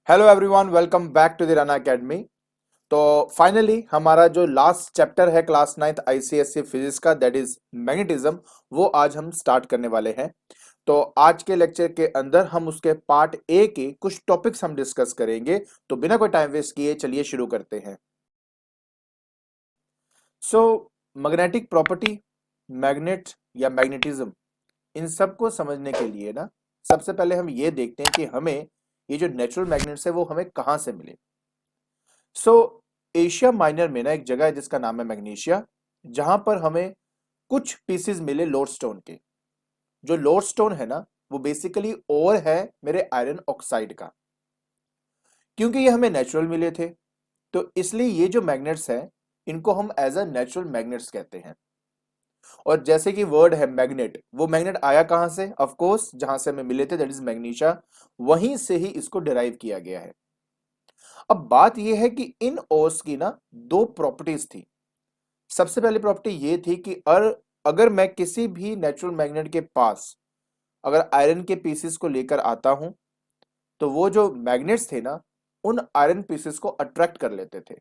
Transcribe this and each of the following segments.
Hello everyone, welcome back to the Rana academy. तो finally हमारा जो लास्ट चैप्टर है क्लास नाइन्थ आईसीएससी फिजिक्स का, दैट इज मैग्नेटिज्म, वो आज हम स्टार्ट करने वाले हैं। तो आज के लेक्चर के अंदर हम उसके पार्ट ए के कुछ टॉपिक्स हम डिस्कस करेंगे। तो बिना कोई टाइम वेस्ट किए चलिए शुरू करते हैं। सो मैग्नेटिक प्रॉपर्टी, मैग्नेट या मैग्नेटिज्म, इन सब को समझने के लिए ना सबसे पहले हम ये देखते हैं कि हमें ये जो नेचुरल मैग्नेट्स है वो हमें कहाँ से मिले। सो एशिया माइनर में ना एक जगह है जिसका नाम है मैग्नीशिया, जहां पर हमें कुछ पीसेस मिले लोडस्टोन के। जो लोडस्टोन है ना, वो बेसिकली ओर है मेरे आयरन ऑक्साइड का। क्योंकि ये हमें नेचुरल मिले थे, तो इसलिए ये जो मैग्नेट्स हैं, इनको हम एज अ नेचुरल मैग्नेट्स कहते हैं। और जैसे कि वर्ड है मैग्नेट, वो मैग्नेट आया कहां से? ऑफ कोर्स जहां से हमें मिले थे, दैट इज मैग्नीशिया, वहीं से ही इसको डिराइव किया गया है। अब बात यह है कि इन ओर्स की ना दो प्रॉपर्टीज थी। सबसे पहली प्रॉपर्टी ये थी कि अगर मैं किसी भी नेचुरल मैग्नेट के पास अगर आयरन के पीसेस को लेकर आता हूं, तो वो जो मैग्नेट्स थे ना, उन आयरन पीसेस को अट्रैक्ट कर लेते थे।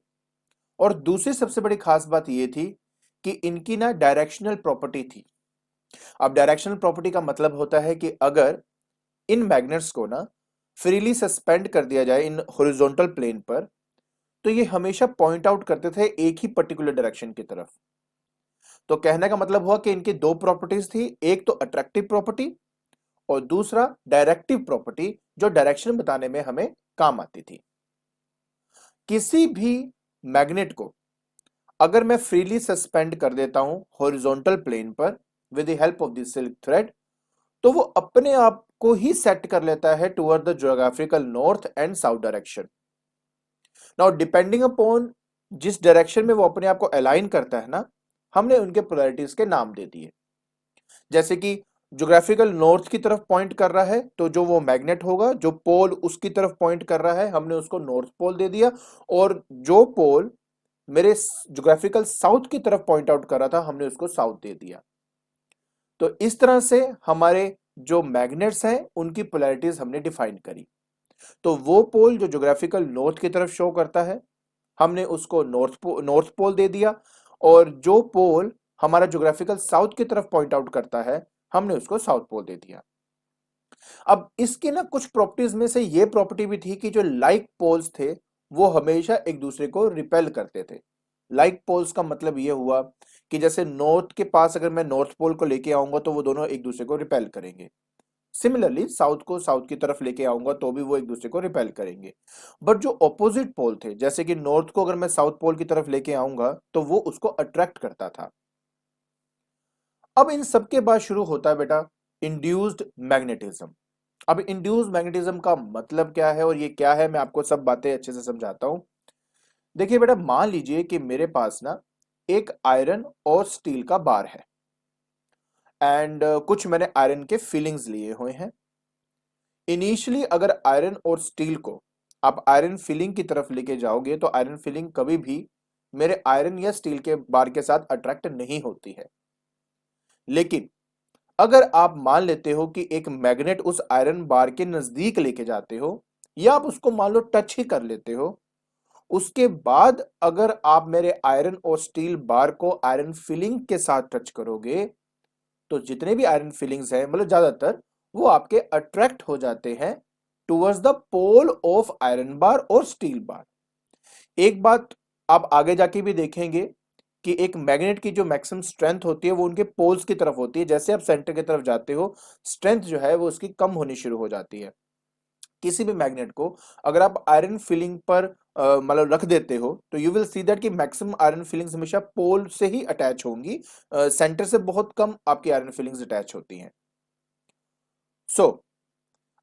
और दूसरी सबसे बड़ी खास बात ये थी कि इनकी ना डायरेक्शनल प्रॉपर्टी थी। अब डायरेक्शनल प्रॉपर्टी का मतलब होता है कि अगर इन मैग्नेट्स को ना फ्रीली सस्पेंड कर दिया जाए इन हॉरिजॉन्टल प्लेन पर, तो ये हमेशा पॉइंट आउट करते थे एक ही पर्टिकुलर डायरेक्शन की तरफ। तो कहने का मतलब हुआ कि इनकी दो प्रॉपर्टीज थी, एक तो अट्रैक्टिव प्रॉपर्टी और दूसरा डायरेक्टिव प्रॉपर्टी, जो डायरेक्शन बताने में हमें काम आती थी। किसी भी मैग्नेट को अगर मैं फ्रीली सस्पेंड कर देता हूं हॉरिजॉन्टल प्लेन पर with the help of the silk thread, तो वो अपने आप को ही सेट कर लेता है toward the geographical north and south direction. Now depending upon जिस डायरेक्शन में वो अपने आप को अलाइन करता है ना, हमने उनके पोलैरिटीज के नाम दे दिए। जैसे कि ज्योग्राफिकल नॉर्थ की तरफ पॉइंट कर रहा है, तो जो वो मैग्नेट होगा, जो पोल उसकी तरफ पॉइंट कर रहा है, हमने उसको नॉर्थ पोल दे दिया। और जो पोल मेरे ज्योग्राफिकल साउथ की तरफ पॉइंट आउट कर रहा था, हमने उसको साउथ दे दिया। तो इस तरह से हमारे जो मैग्नेट्स हैं उनकी पोलैरिटीज हमने डिफाइन करी। तो वो पोल जो ज्योग्राफिकल नॉर्थ की तरफ शो करता है, हमने उसको नॉर्थ पोल दे दिया। और जो पोल हमारा ज्योग्राफिकल साउथ की तरफ पॉइंट आउट करता है, हमने उसको साउथ पोल दे दिया। अब इसके ना कुछ प्रॉपर्टीज में से ये प्रॉपर्टी भी थी कि जो लाइक पोल्स थे, वो हमेशा एक दूसरे को रिपेल करते थे। लाइक पोल्स का मतलब ये हुआ कि जैसे नॉर्थ के पास अगर मैं नॉर्थ पोल को लेके आऊंगा, तो वो दोनों एक दूसरे को रिपेल करेंगे। सिमिलरली साउथ को साउथ की तरफ लेके आऊंगा, तो भी वो एक दूसरे को रिपेल करेंगे। बट जो ऑपोजिट पोल थे, जैसे कि नॉर्थ को अगर मैं साउथ पोल की तरफ लेके आऊंगा, तो वो उसको अट्रैक्ट करता था। अब इन सबके बाद शुरू होता है बेटा इंड्यूस्ड मैग्नेटिज्म। अब इंड्यूस्ड मैग्नेटिज्म का मतलब क्या है और ये क्या है, मैं आपको सब बातें अच्छे से समझाता हूं। देखिए बेटा, मान लीजिए कि मेरे पास ना एक आयरन और स्टील का बार है, एंड कुछ मैंने आयरन के फिलिंग्स लिए हुए हैं। इनिशियली अगर आयरन और स्टील को आप आयरन फिलिंग की तरफ लेके जाओगे, तो आयरन फिलिंग कभी भी मेरे आयरन या स्टील के बार के साथ अट्रैक्ट नहीं होती है। लेकिन अगर आप मान लेते हो कि एक मैग्नेट उस आयरन बार के नजदीक लेके जाते हो, या आप उसको मान लो टच ही कर लेते हो, उसके बाद अगर आप मेरे आयरन और स्टील बार को आयरन फिलिंग के साथ टच करोगे, तो जितने भी आयरन फिलिंग्स हैं, मतलब ज्यादातर, वो आपके अट्रैक्ट हो जाते हैं towards the pole of iron bar और स्टील बार। एक बात आप आगे जाके भी देखेंगे कि एक मैग्नेट की जो मैक्सिमम स्ट्रेंथ होती है, वो उनके पोल्स की तरफ होती है। जैसे आप सेंटर की तरफ जाते हो, स्ट्रेंथ जो है वो उसकी कम होनी शुरू हो जाती है। किसी भी मैग्नेट को अगर आप आयरन फिलिंग पर मतलब रख देते हो, तो यू विल सी दैट कि मैक्सिमम आयरन फिलिंग्स हमेशा पोल से ही अटैच होंगी। सेंटर से बहुत कम आपकी आयरन फिलिंग्स अटैच होती हैं। सो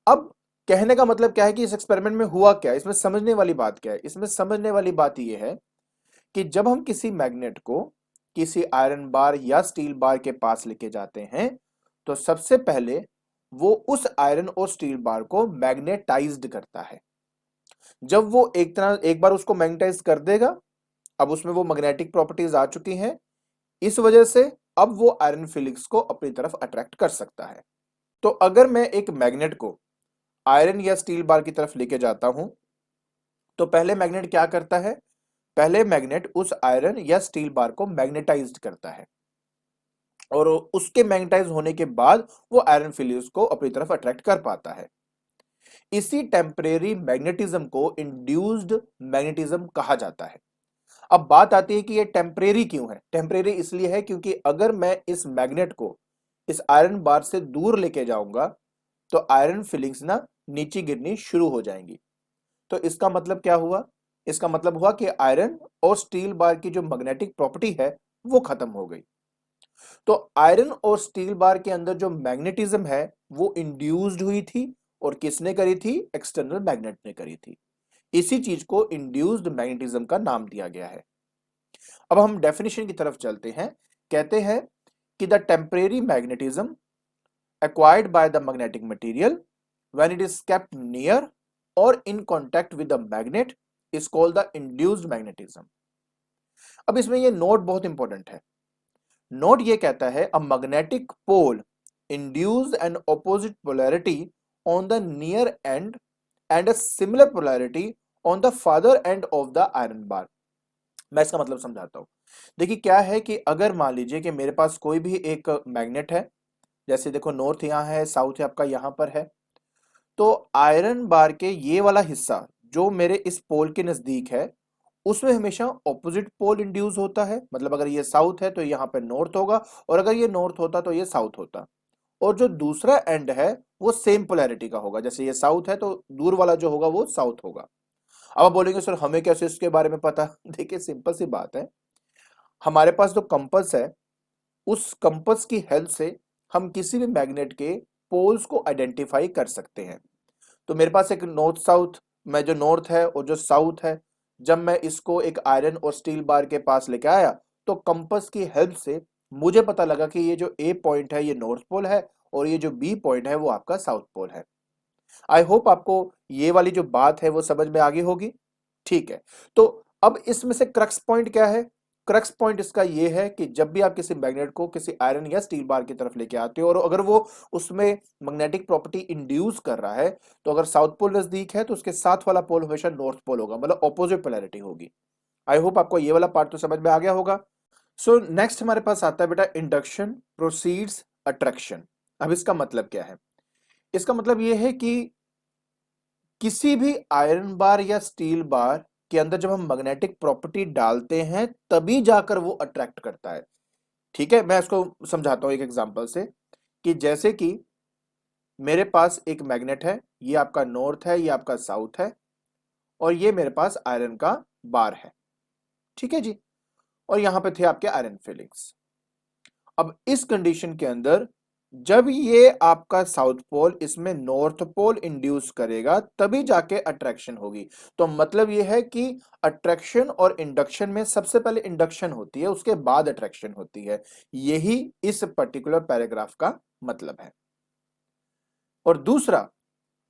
अब कहने का मतलब क्या है कि इस एक्सपेरिमेंट में हुआ क्या, इसमें समझने वाली बात क्या है? इसमें समझने वाली बात यह है कि जब हम किसी मैग्नेट को किसी आयरन बार या स्टील बार के पास लेके जाते हैं, तो सबसे पहले वो उस आयरन और स्टील बार को मैग्नेटाइज्ड करता है। जब वो एक बार उसको मैग्नेटाइज कर देगा, अब उसमें वो मैग्नेटिक प्रॉपर्टीज आ चुकी हैं, इस वजह से अब वो आयरन फिलिंग्स को अपनी तरफ अट्रैक्ट कर सकता है। तो अगर मैं एक मैग्नेट को आयरन या स्टील बार की तरफ लेके जाता हूं, तो पहले मैग्नेट क्या करता है, पहले मैग्नेट उस आयरन या स्टील बार को मैग्नेटाइज्ड करता है और उसके मैग्नेटाइज होने के बाद वो आयरन फिलिंग्स को अपनी तरफ अट्रैक्ट कर पाता है। इसी टेम्परेरी मैग्नेटिज्म को इंड्यूस्ड मैग्नेटिज्म कहा जाता है। अब बात आती है कि ये टेम्परेरी क्यों है। टेम्परेरी इसलिए है क्योंकि अगर मैं इस मैग्नेट को इस आयरन बार से दूर लेके जाऊंगा तो आयरन फिलिंग्स ना नीचे गिरनी शुरू हो जाएंगी। तो इसका मतलब क्या हुआ, इसका मतलब हुआ कि आयरन और स्टील बार की जो मैग्नेटिक प्रॉपर्टी है वो खत्म हो गई। तो आयरन और स्टील बार के अंदर जो मैग्नेटिज्म है वो इंड्यूस्ड हुई थी और किसने करी थी, एक्सटर्नल मैग्नेट ने करी थी। इसी चीज को इंड्यूस्ड मैग्नेटिज्म का नाम दिया गया है। अब हम डेफिनेशन की तरफ चलते हैं। कहते हैं कि the temporary magnetism acquired by the magnetic material when it is kept near or in contact with the magnet is called the induced magnetism। अब इसमें ये नोट बहुत इंपॉर्टेंट है। नोट ये कहता है a magnetic pole induce an opposite polarity on the near end and a similar polarity on the farther end of the iron bar। मैं इसका मतलब समझाता हूं। देखिए क्या है कि अगर मान लीजिए कि मेरे पास कोई भी एक मैग्नेट है, जैसे देखो नॉर्थ यहाँ है, साउथ आपका यहाँ पर है, तो आयरन बार के ये वाला हिस्सा जो मेरे इस पोल के नजदीक है उसमें हमेशा ऑपोजिट पोल इंड्यूस होता है। मतलब अगर ये साउथ है तो यहाँ पे नॉर्थ होगा और अगर ये नॉर्थ होता तो ये साउथ होता। और जो दूसरा एंड है वो सेम पोलैरिटी का होगा, जैसे ये साउथ है तो दूर वाला जो होगा वो साउथ होगा। अब आप बोलेंगे सर हमें कैसे इसके बारे में पता देखिए सिंपल सी बात है, हमारे पास जो कंपास है उस कंपास की हेल्प से हम किसी भी मैग्नेट के पोल्स को आइडेंटिफाई कर सकते हैं। तो मेरे पास एक नॉर्थ साउथ में जो नॉर्थ है और जो साउथ है, जब मैं इसको एक आयरन और स्टील बार के पास लेके आया तो कंपास की हेल्प से मुझे पता लगा कि ये जो ए पॉइंट है ये नॉर्थ पोल है और ये जो बी पॉइंट है वो आपका साउथ पोल है। आई होप आपको ये वाली जो बात है वो समझ में आ गई होगी। ठीक है, तो अब इसमें से क्रक्स पॉइंट क्या है, क्रक्स पॉइंट इसका ये है कि जब भी आप किसी मैग्नेट को किसी आयरन या स्टील बार की तरफ लेके आते हो और अगर वो उसमें मैग्नेटिक प्रॉपर्टी इंड्यूस कर रहा है तो अगर साउथ पोल नजदीक है तो उसके साथ वाला पोल हमेशा नॉर्थ पोल होगा, मतलब ऑपोजिट पोलैरिटी होगी। आई होप आपको ये वाला पार्ट तो समझ में आ गया होगा। सो नेक्स्ट हमारे पास आता है बेटा इंडक्शन प्रोसीड्स अट्रैक्शन। अब इसका मतलब क्या है, इसका मतलब ये है कि किसी भी आयरन बार या स्टील बार के अंदर जब हम मैग्नेटिक प्रॉपर्टी डालते हैं तभी जाकर वो अट्रैक्ट करता है। ठीक है, मैं इसको समझाता हूं एक एग्जांपल से कि जैसे कि मेरे पास एक मैग्नेट है, ये आपका नॉर्थ है, ये आपका साउथ है और ये मेरे पास आयरन का बार है। ठीक है जी, और यहां पे थे आपके आयरन फिलिंग्स। अब इस कंडीशन के अंदर जब ये आपका साउथ पोल इसमें नॉर्थ पोल इंड्यूस करेगा तभी जाके अट्रैक्शन होगी। तो मतलब ये है कि अट्रैक्शन और इंडक्शन में सबसे पहले इंडक्शन होती है उसके बाद अट्रैक्शन होती है। यही इस पर्टिकुलर पैराग्राफ का मतलब है। और दूसरा,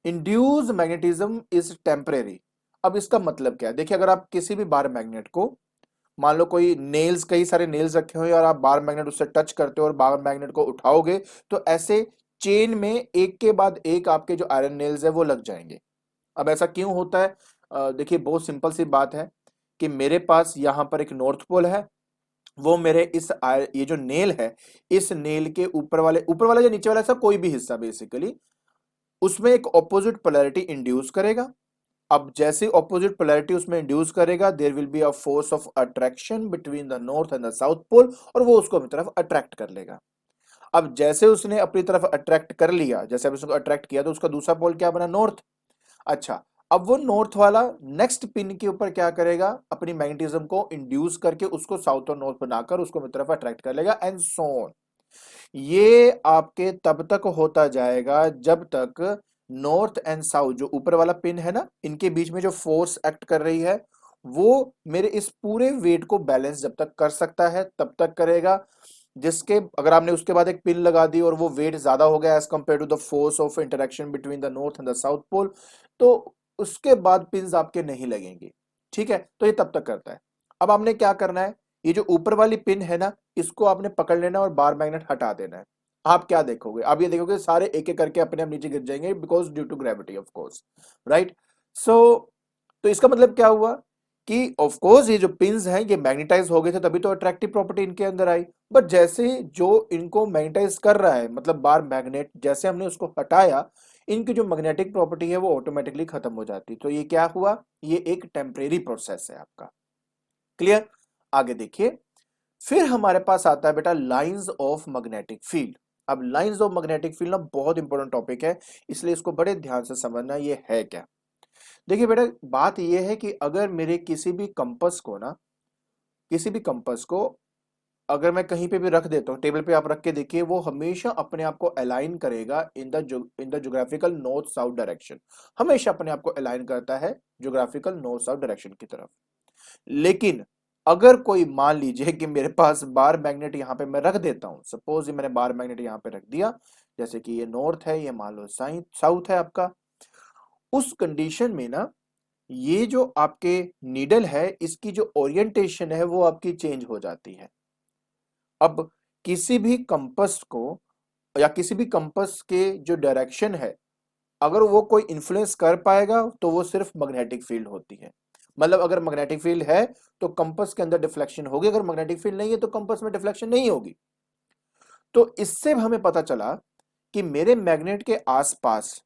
इंड्यूस मैग्नेटिज्म इज टेम्परेरी। अब इसका मतलब क्या है, देखिए अगर आप किसी भी बार मैग्नेट को, मान लो कोई नेल्स, कई सारे नेल्स रखे हुए और आप बार मैग्नेट उससे टच करते हो और बार मैग्नेट को उठाओगे तो ऐसे चेन में एक के बाद एक आपके जो आयरन नेल्स है वो लग जाएंगे। अब ऐसा क्यों होता है, देखिए बहुत सिंपल सी बात है कि मेरे पास यहाँ पर एक नॉर्थ पोल है, वो मेरे ये जो नेल है इस नेल के ऊपर वाले या नीचे वाला ऐसा कोई भी हिस्सा बेसिकली उसमें एक ऑपोजिट पोलैरिटी इंड्यूस करेगा। अब जैसे ऑपोजिट पोलैरिटी उसमें इंड्यूस करेगा there will be a force of attraction between the north and the south pole और वो उसको अपनी तरफ अट्रैक्ट कर लेगा। अब जैसे उसने अपनी तरफ अट्रैक्ट कर लिया, जैसे अब उसको अट्रैक्ट किया तो उसका दूसरा पोल क्या बना, नॉर्थ। अच्छा, अब वो नॉर्थ वाला नेक्स्ट पिन के ऊपर क्या करेगा, अपनी मैग्नेटिज्म को इंड्यूस करके उसको साउथ और नॉर्थ बनाकर उसको अपनी तरफ अट्रैक्ट कर लेगा एंड सो ऑन। ये आपके तब तक होता जाएगा जब तक नॉर्थ एंड साउथ जो ऊपर वाला पिन है ना इनके बीच में जो फोर्स एक्ट कर रही है वो मेरे इस पूरे वेट को बैलेंस जब तक कर सकता है तब तक करेगा। जिसके अगर आपने उसके बाद एक पिन लगा दी और वो वेट ज्यादा हो गया as compared to the force of interaction between the north and the south pole तो उसके बाद पिन्स आपके नहीं लगेंगे। ठीक है, तो ये तब तक करता है। अब आपने क्या करना है, ये जो ऊपर वाली पिन है ना इसको आपने पकड़ लेना और बार मैग्नेट हटा देना है। आप क्या देखोगे, आप ये देखोगे सारे एक एक करके अपने आप नीचे गिर जाएंगे because due to gravity of course, right. So तो इसका मतलब क्या हुआ कि ऑफ कोर्स ये जो पिंस हैं ये मैग्नेटाइज हो गए थे, तभी तो अट्रैक्टिव प्रॉपर्टी इनके अंदर आई। बट जैसे जो इनको मैग्नेटाइज कर रहा है, मतलब बार मैग्नेट, जैसे हमने उसको हटाया, इनकी जो मैग्नेटिक प्रॉपर्टी है वो ऑटोमेटिकली खत्म हो जाती। तो ये क्या हुआ, ये एक टेम्परेरी प्रोसेस है आपका। क्लियर? आगे देखिए, फिर हमारे पास आता है बेटा लाइंस ऑफ मैग्नेटिक फील्ड। अब लाइंस ऑफ मैग्नेटिक फील्ड ना बहुत इंपॉर्टेंट टॉपिक है, इसलिए इसको बड़े ध्यान से समझना ये है क्या। देखिए बेटा, बात ये है कि अगर मेरे किसी भी कंपास को ना, किसी भी कंपास को अगर मैं कहीं पे भी रख देता हूँ, टेबल पे आप रख के देखिए, वो हमेशा अपने आप को अलाइन करेगा in the geographical north south direction. हमेशा अपने आप को अलाइन करता है ज्योग्राफिकल नॉर्थ साउथ डायरेक्शन की तरफ। लेकिन अगर कोई मान लीजिए कि मेरे पास बार मैग्नेट यहाँ पे मैं रख देता हूँ, सपोज ये मैंने बार मैग्नेट यहाँ पे रख दिया, जैसे कि ये नॉर्थ है, ये मान लो साउथ है आपका, उस कंडीशन में ना ये जो आपके नीडल है इसकी जो ओरिएंटेशन है वो आपकी चेंज हो जाती है। अब किसी भी कंपास को या किसी भी कंपास के जो डायरेक्शन है, अगर वो कोई इन्फ्लुएंस कर पाएगा तो वो सिर्फ मैग्नेटिक फील्ड होती है। मतलब अगर मैग्नेटिक फील्ड है तो कंपास के अंदर डिफ्लेक्शन होगी, अगर मैग्नेटिक फील्ड नहीं है तो कंपास में डिफ्लेक्शन नहीं होगी। तो इससे हमें पता चला कि मेरे मैग्नेट के आसपास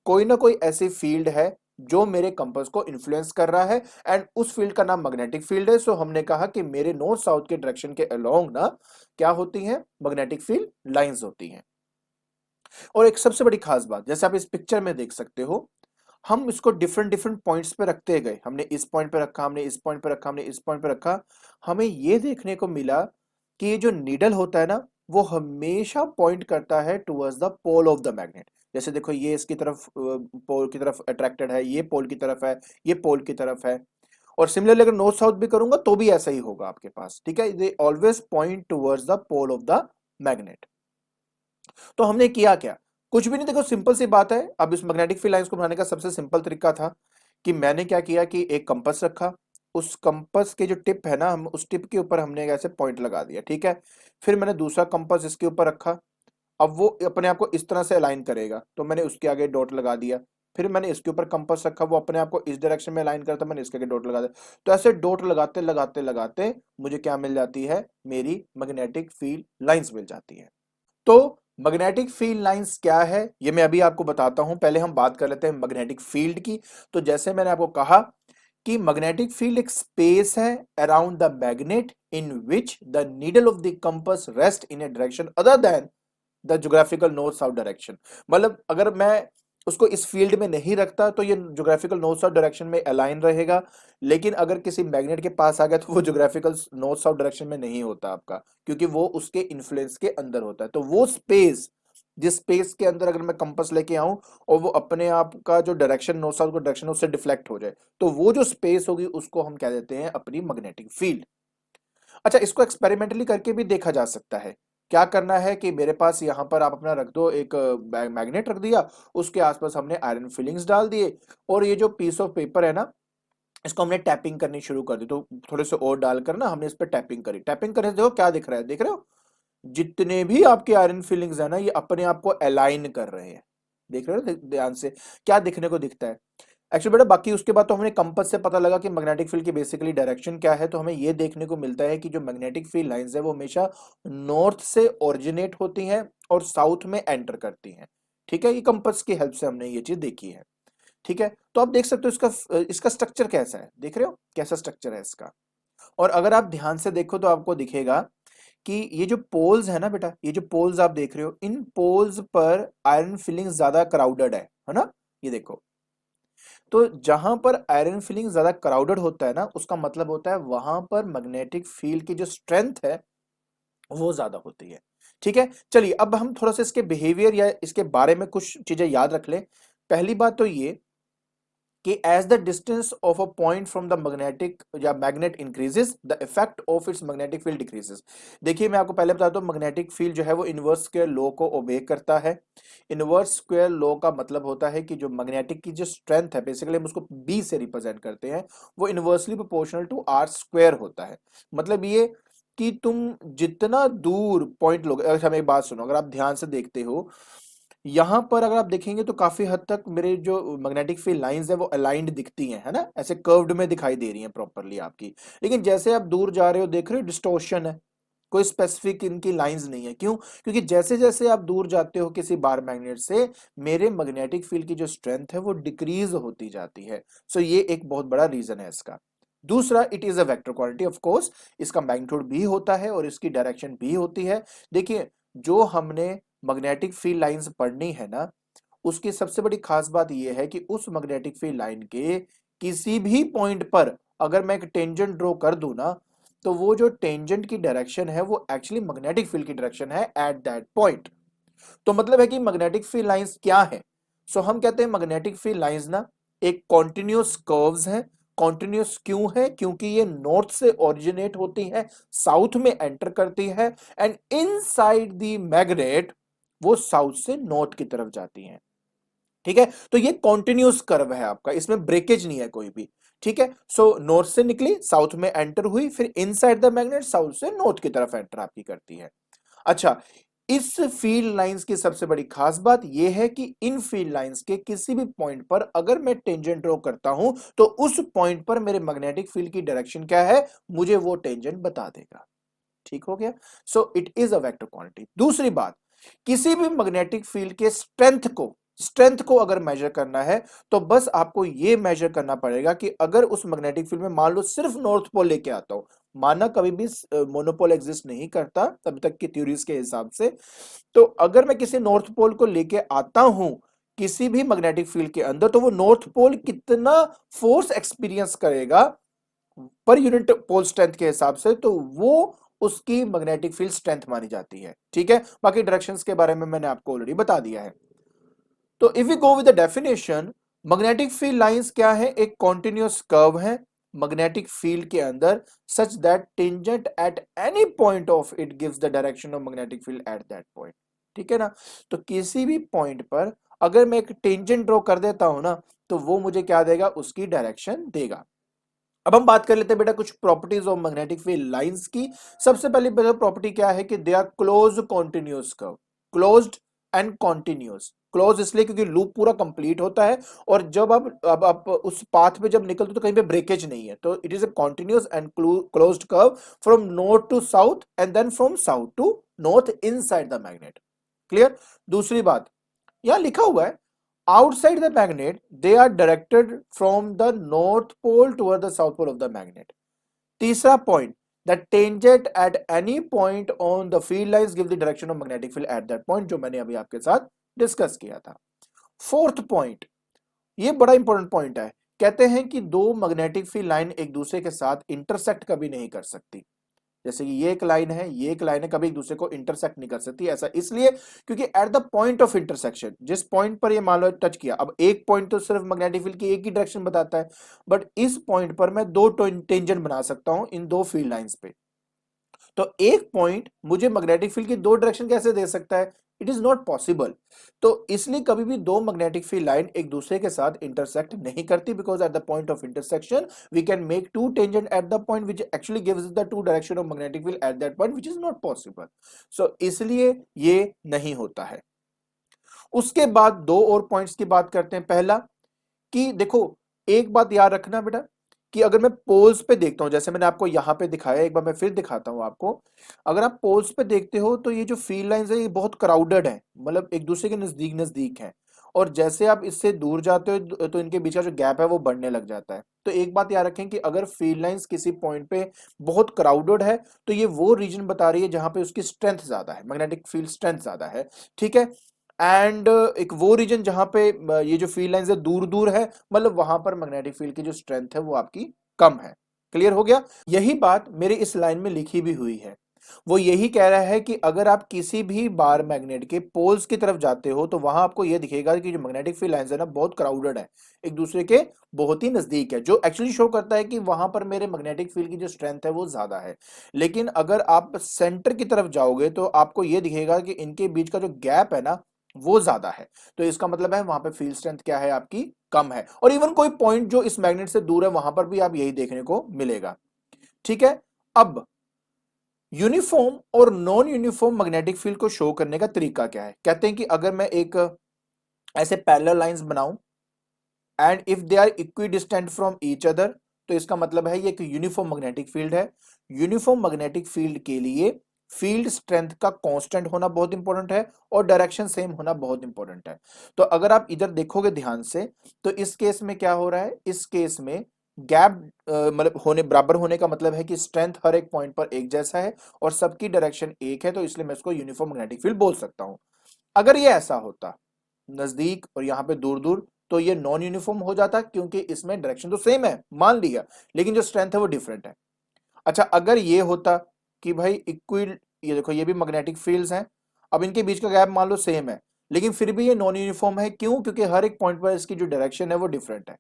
कोई ना कोई ऐसी फील्ड है जो मेरे कंपास को इन्फ्लुएंस कर रहा है, एंड उस फील्ड का नाम मैग्नेटिक फील्ड है। सो हमने कहा कि मेरे नॉर्थ साउथ के डायरेक्शन के अलोंग ना क्या होती हैं, मैग्नेटिक फील्ड लाइंस होती हैं। और एक सबसे बड़ी खास बात, जैसे आप इस पिक्चर में देख सकते हो, हम इसको डिफरेंट डिफरेंट पॉइंट्स पे रखते गए, हमने इस पॉइंट पे रखा, हमने इस पॉइंट पे रखा, हमने इस पॉइंट पे रखा। हमें ये देखने को मिला कि ये जो नीडल होता है ना, वो हमेशा पॉइंट करता है towards the pole of the magnet. जैसे देखो, ये इसकी तरफ पोल की तरफ अट्रैक्टेड है, ये पोल की तरफ है, ये पोल की तरफ है। और सिमिलरली अगर नॉर्थ साउथ भी करूंगा तो भी ऐसा ही होगा आपके पास, ठीक है। They always point towards the pole of the magnet. तो हमने किया क्या, कुछ भी नहीं, देखो सिंपल सी बात है। अब इस मैग्नेटिक फील्ड लाइंस को बनाने का सबसे सिंपल तरीका था कि मैंने क्या किया कि एक कंपास रखा, उस कंपास के जो टिप है ना, हम उस टिप के ऊपर हमने ऐसे पॉइंट लगा दिया, ठीक है। फिर मैंने दूसरा कंपास इसके ऊपर रखा, अब वो अपने आप को इस तरह से अलाइन करेगा, तो मैंने उसके आगे डॉट लगा दिया। फिर मैंने इसके ऊपर कंपास रखा, वो अपने आप को इस डायरेक्शन में अलाइन करता, मैंने इसके आगे डॉट लगा दिया। तो ऐसे डॉट लगाते लगाते लगाते मुझे क्या मिल जाती है, मेरी मैग्नेटिक फील्ड लाइंस मिल जाती है। तो मैग्नेटिक फील्ड लाइंस क्या है ये मैं अभी आपको बताता हूं, पहले हम बात कर लेते हैं मैग्नेटिक फील्ड की। तो जैसे मैंने आपको कहा कि मैग्नेटिक फील्ड एक स्पेस है around the magnet in which the needle of the compass rest in A direction other than the geographical north south direction. मतलब अगर मैं उसको इस फील्ड में नहीं रखता तो ये ज्योग्राफिकल नॉर्थ साउथ डायरेक्शन में अलाइन रहेगा, लेकिन अगर किसी मैग्नेट के पास आ गया तो वो ज्योग्राफिकल नॉर्थ साउथ डायरेक्शन में नहीं होता आपका, क्योंकि वो उसके इन्फ्लुएंस के अंदर होता है। तो वो स्पेस, जिस स्पेस के अंदर अगर मैं कंपास लेके आऊं और वो अपने आप का जो डायरेक्शन नॉर्थ साउथ का डायरेक्शन उससे डिफ्लेक्ट हो जाए, तो वो जो स्पेस होगी उसको हम कह देते हैं अपनी मैग्नेटिक फील्ड। अच्छा, इसको एक्सपेरिमेंटली करके भी देखा जा सकता है। क्या करना है कि मेरे पास यहाँ पर आप अपना रख दो, एक मैग्नेट रख दिया, उसके आसपास हमने आयरन फिलिंग्स डाल दिए, और ये जो पीस ऑफ पेपर है ना, इसको हमने टैपिंग करनी शुरू कर दी। तो थोड़े से और डालकर ना हमने इस पर टैपिंग करी। टैपिंग करने से देखो क्या दिख रहा है, देख रहे हो, जितने भी आपके आयरन फिलिंग्स है ना ये अपने आप को अलाइन कर रहे हैं। देख रहे हो ध्यान से क्या दिखने को दिखता है। एक्चुअली बेटा बाकी उसके बाद तो हमने कंपास से पता लगा कि मैग्नेटिक फील्ड की बेसिकली डायरेक्शन क्या है। तो हमें यह देखने को मिलता है कि जो मैग्नेटिक फील्ड लाइंस है वो हमेशा नॉर्थ से ओरिजिनेट होती हैं और साउथ में एंटर करती हैं, ठीक है। ये कंपास की हेल्प से हमने ये चीज देखी है, ठीक है। तो आप देख सकते हो इसका इसका स्ट्रक्चर कैसा है, देख रहे हो कैसा स्ट्रक्चर है इसका। और अगर आप ध्यान से देखो तो आपको दिखेगा कि ये जो पोल्स है ना बेटा, ये जो पोल्स आप देख रहे हो, इन पोल्स पर आयरन फिलिंग ज्यादा क्राउडेड है ना। ये देखो, तो जहां पर आयरन फिलिंग ज्यादा क्राउडेड होता है ना, उसका मतलब होता है वहां पर मैग्नेटिक फील्ड की जो स्ट्रेंथ है वो ज्यादा होती है, ठीक है। चलिए अब हम थोड़ा सा इसके बिहेवियर या इसके बारे में कुछ चीजें याद रख लें। पहली बात तो ये कि as the distance of a point from the magnetic या magnet increases the effect of its magnetic field decreases. देखिए मैं आपको पहले बता दूं, मैग्नेटिक फील्ड जो है वो इनवर्स स्क्वायर लॉ को ओबे करता है। इनवर्स स्क्वायर लॉ का मतलब होता है कि जो मैग्नेटिक की जो स्ट्रेंथ है, बेसिकली हम उसको बी से रिप्रेजेंट करते हैं, वो inversely proportional to R square होता है। मतलब ये कि तुम जितना दूर पॉइंट लोगे, अगर हमें एक बात सुनो, अगर आप ध्यान से देखते हो यहां पर अगर आप देखेंगे तो काफी हद तक मेरे जो मैग्नेटिक फील्ड लाइंस है वो अलाइंड दिखती हैं, है ना, ऐसे कर्व्ड में दिखाई दे रही हैं प्रॉपरली आपकी। लेकिन जैसे आप दूर जा रहे हो देख रहे हो डिस्टॉर्शन है, कोई स्पेसिफिक इनकी लाइंस नहीं है। क्यों? क्योंकि जैसे जैसे आप दूर जाते हो किसी बार मैग्नेट से, मेरे मैग्नेटिक फील्ड की जो स्ट्रेंथ है वो डिक्रीज होती जाती है। सो ये एक बहुत बड़ा रीजन है इसका। दूसरा, it is a vector quantity, of course इसका मैग्नीट्यूड भी होता है और इसकी डायरेक्शन भी होती है। देखिए, जो हमने मैग्नेटिक फील्ड लाइंस पढ़नी है ना, उसकी सबसे बड़ी खास बात यह है कि उस मैग्नेटिक फील्ड लाइन के किसी भी पॉइंट पर अगर मैं एक टेंजेंट ड्रॉ कर दूं ना, तो वो जो टेंजेंट की डायरेक्शन है वो एक्चुअली मैग्नेटिक फील्ड की डायरेक्शन है एट दैट पॉइंट। तो मतलब है कि मैग्नेटिक फील्ड लाइंस क्या है? सो हम कहते हैं मैग्नेटिक फील्ड लाइंस ना एक कॉन्टिन्यूअस कर्व्स है। कॉन्टिन्यूअस क्यों है? क्योंकि ये नॉर्थ से ओरिजिनेट होती है, साउथ में एंटर करती है, एंड इनसाइड द मैग्नेट वो साउथ से नॉर्थ की तरफ जाती है। ठीक है, तो ये कॉन्टिन्यूअस कर्व है आपका, इसमें ब्रेकेज नहीं है कोई भी। ठीक है, सो नॉर्थ से निकली, साउथ में एंटर हुई, फिर इनसाइड द मैग्नेट साउथ से नॉर्थ की तरफ एंटर आपकी करती है। अच्छा, इस फील्ड लाइंस की सबसे बड़ी खास बात यह है कि इन फील्ड लाइंस के किसी भी पॉइंट पर अगर मैं टेंजेंट ड्रॉ करता हूं तो उस पॉइंट पर मेरे मैग्नेटिक फील्ड की डायरेक्शन क्या है मुझे वो टेंजेंट बता देगा। ठीक हो गया? So it is a vector quantity. दूसरी बात, किसी भी मैग्नेटिक फील्ड के स्ट्रेंथ को अगर मेजर करना है तो बस आपको यह मेजर करना पड़ेगा कि अगर उस मैग्नेटिक फील्ड में मान लो सिर्फ नॉर्थ पोल लेके आता हूं, माना कभी भी मोनोपोल एग्जिस्ट नहीं करता अभी तक की थ्योरीज के हिसाब से, तो अगर मैं किसी नॉर्थ पोल को लेके आता हूं किसी भी मैग्नेटिक फील्ड के अंदर, तो वो नॉर्थ पोल कितना फोर्स एक्सपीरियंस करेगा पर यूनिट पोल स्ट्रेंथ के हिसाब से, तो वो उसकी मैग्नेटिक फील्ड स्ट्रेंथ मानी जाती है। ठीक है, बाकी डायरेक्शंस के बारे में मैंने आपको ऑलरेडी बता दिया है। तो if we go with the definition, magnetic field lines क्या है? एक कॉन्टिन्यूअस कर्व है मैग्नेटिक फील्ड के अंदर such that tangent at any point of it gives the direction of magnetic field at that point. ठीक है ना? तो किसी भी पॉइंट पर अगर मैं एक टेंजेंट ड्रॉ कर देता हूं ना, तो वो मुझे क्या देगा? उसकी डायरेक्शन देगा। अब हम बात कर लेते हैं बेटा कुछ properties of magnetic field lines की। सबसे पहली प्रॉपर्टी क्या है कि they are close continuous curve. Closed and continuous. Close इसलिए क्योंकि लूप पूरा कंप्लीट होता है और जब अब आप उस पाथ पे जब निकलते हो तो कहीं पे ब्रेकेज नहीं है, तो it is a continuous and closed curve from north to south and then from south to north inside the magnet. Clear? दूसरी बात, यहां लिखा हुआ है outside the magnet they are directed from the north pole toward the south pole of the magnet. तीसरा point, the tangent at any point on the field lines give the direction of magnetic field at that point, जो मैंने अभी आपके साथ discuss किया था। Fourth point, ये बड़ा इंपॉर्टेंट पॉइंट है, कहते हैं कि दो मैग्नेटिक फील्ड लाइन एक दूसरे के साथ इंटरसेक्ट कभी नहीं कर सकती। जैसे कि ये एक लाइन है, ये एक लाइन है, कभी एक दूसरे को इंटरसेक्ट नहीं कर सकती। ऐसा इसलिए क्योंकि eight the point of intersection, जिस पॉइंट पर ये मान लो टच किया, अब एक पॉइंट तो सिर्फ मैग्नेटिक फील्ड की एक ही डायरेक्शन बताता है, बट इस पॉइंट पर मैं दो टेंजेंट बना सकता हूं इन दो फील्ड लाइंस पे। तो एक पॉइंट मुझे मैग्नेटिक फील्ड की दो डायरेक्शन कैसे दे सकता है? It is not possible. तो इसलिए कभी भी दो मैग्नेटिक फील्ड लाइन एक दूसरे के साथ इंटरसेक्ट नहीं करती, because at the point of intersection we can make two tangent at the point which actually gives the two direction of magnetic field at that point, which is not possible. So इसलिए ये नहीं होता है। उसके बाद दो और points की बात करते हैं। पहला कि देखो, एक बात याद रखना बेटा कि अगर मैं पोल्स पे देखता हूं, जैसे मैंने आपको यहां पे दिखाया, एक बार मैं फिर दिखाता हूं आपको। अगर आप पोल्स पे देखते हो तो ये जो फील्ड लाइंस है ये बहुत क्राउडेड है, मतलब एक दूसरे के नजदीक नजदीक है, और जैसे आप इससे दूर जाते हो तो इनके बीच का जो गैप है वो बढ़ने लग जाता है। तो एक बात याद रखें कि अगर फील्ड लाइंस किसी पॉइंट पे बहुत क्राउडेड है तो ये वो रीजन बता रही है जहां पे उसकी स्ट्रेंथ ज्यादा है, मैग्नेटिक फील्ड स्ट्रेंथ ज्यादा है। ठीक है, एंड एक वो रीजन जहां पे ये जो फील्ड लाइंस है दूर दूर है, मतलब वहां पर मैग्नेटिक फील्ड की जो स्ट्रेंथ है वो आपकी कम है। क्लियर हो गया? यही बात मेरी इस लाइन में लिखी भी हुई है। वो यही कह रहा है कि अगर आप किसी भी बार मैग्नेट के पोल्स की तरफ जाते हो तो वहां आपको यह दिखेगा कि जो मैग्नेटिक फील्ड लाइंस है ना बहुत क्राउडेड है, एक दूसरे के बहुत ही नजदीक है, जो एक्चुअली शो करता है कि वहां पर मेरे मैग्नेटिक फील्ड की जो स्ट्रेंथ है वो ज्यादा है। लेकिन अगर आप सेंटर की तरफ जाओगे तो आपको यह दिखेगा कि इनके बीच का जो गैप है ना वो ज्यादा है। तो इसका मतलब है वहां पे फील्ड स्ट्रेंथ क्या है आपकी? कम है। और इवन कोई पॉइंट जो इस मैग्नेट से दूर है वहां पर भी आप यही देखने को मिलेगा। ठीक है, अब यूनिफॉर्म और नॉन यूनिफॉर्म मैग्नेटिक फील्ड को शो करने का तरीका क्या है? कहते हैं कि अगर मैं एक ऐसे पैरेलल लाइंस बनाऊं and if they are equidistant from each other, तो इसका मतलब है ये एक यूनिफॉर्म मैग्नेटिक फील्ड है। यूनिफॉर्म मैग्नेटिक फील्ड के लिए फील्ड स्ट्रेंथ का कांस्टेंट होना बहुत इंपॉर्टेंट है और डायरेक्शन सेम होना बहुत इंपॉर्टेंट है। तो अगर आप इधर देखोगे ध्यान से, तो इस केस में क्या हो रहा है, इस केस में गैप मतलब होने बराबर होने का मतलब है कि स्ट्रेंथ हर एक पॉइंट पर एक जैसा है और सबकी डायरेक्शन एक है, तो इसलिए मैं इसको यूनिफॉर्म मैग्नेटिक फील्ड बोल सकता हूं। अगर ये ऐसा होता नजदीक और यहाँ पे दूर दूर, तो ये नॉन यूनिफॉर्म हो जाता क्योंकि इसमें डायरेक्शन तो सेम है मान लिया, लेकिन जो स्ट्रेंथ है वो डिफरेंट है। अच्छा, अगर ये होता कि भाई इक्वल, ये देखो ये भी मैग्नेटिक फील्ड्स हैं, अब इनके बीच का गैप मान लो सेम है, लेकिन फिर भी ये नॉन यूनिफॉर्म है। क्यों? क्योंकि हर एक पॉइंट पर इसकी जो डायरेक्शन है वो डिफरेंट है।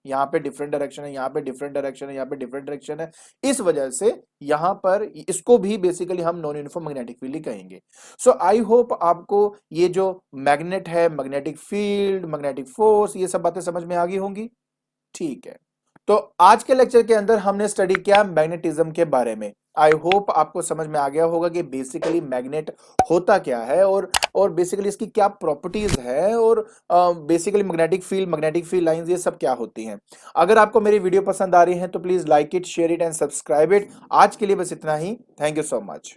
यहाँ पे डिफरेंट डायरेक्शन है, यहाँ पे डिफरेंट डायरेक्शन है, यहाँ पे डिफरेंट डायरेक्शन है। इस वजह से यहाँ पर इसको भी बेसिकली हम नॉन यूनिफॉर्म मैग्नेटिक फील्ड ही कहेंगे। सो आई होप आपको ये जो मैग्नेट है, मैग्नेटिक फील्ड, मैग्नेटिक फोर्स, ये सब बातें समझ में आ गई होंगी। ठीक है, तो आज के लेक्चर के अंदर हमने स्टडी किया मैग्नेटिज्म के बारे में। आई होप आपको समझ में आ गया होगा कि बेसिकली मैग्नेट होता क्या है और बेसिकली इसकी क्या प्रॉपर्टीज है और बेसिकली मैग्नेटिक फील्ड लाइंस ये सब क्या होती हैं। अगर आपको मेरी वीडियो पसंद आ रही है तो please like it, share it and subscribe it. आज के लिए बस इतना ही। Thank you so much.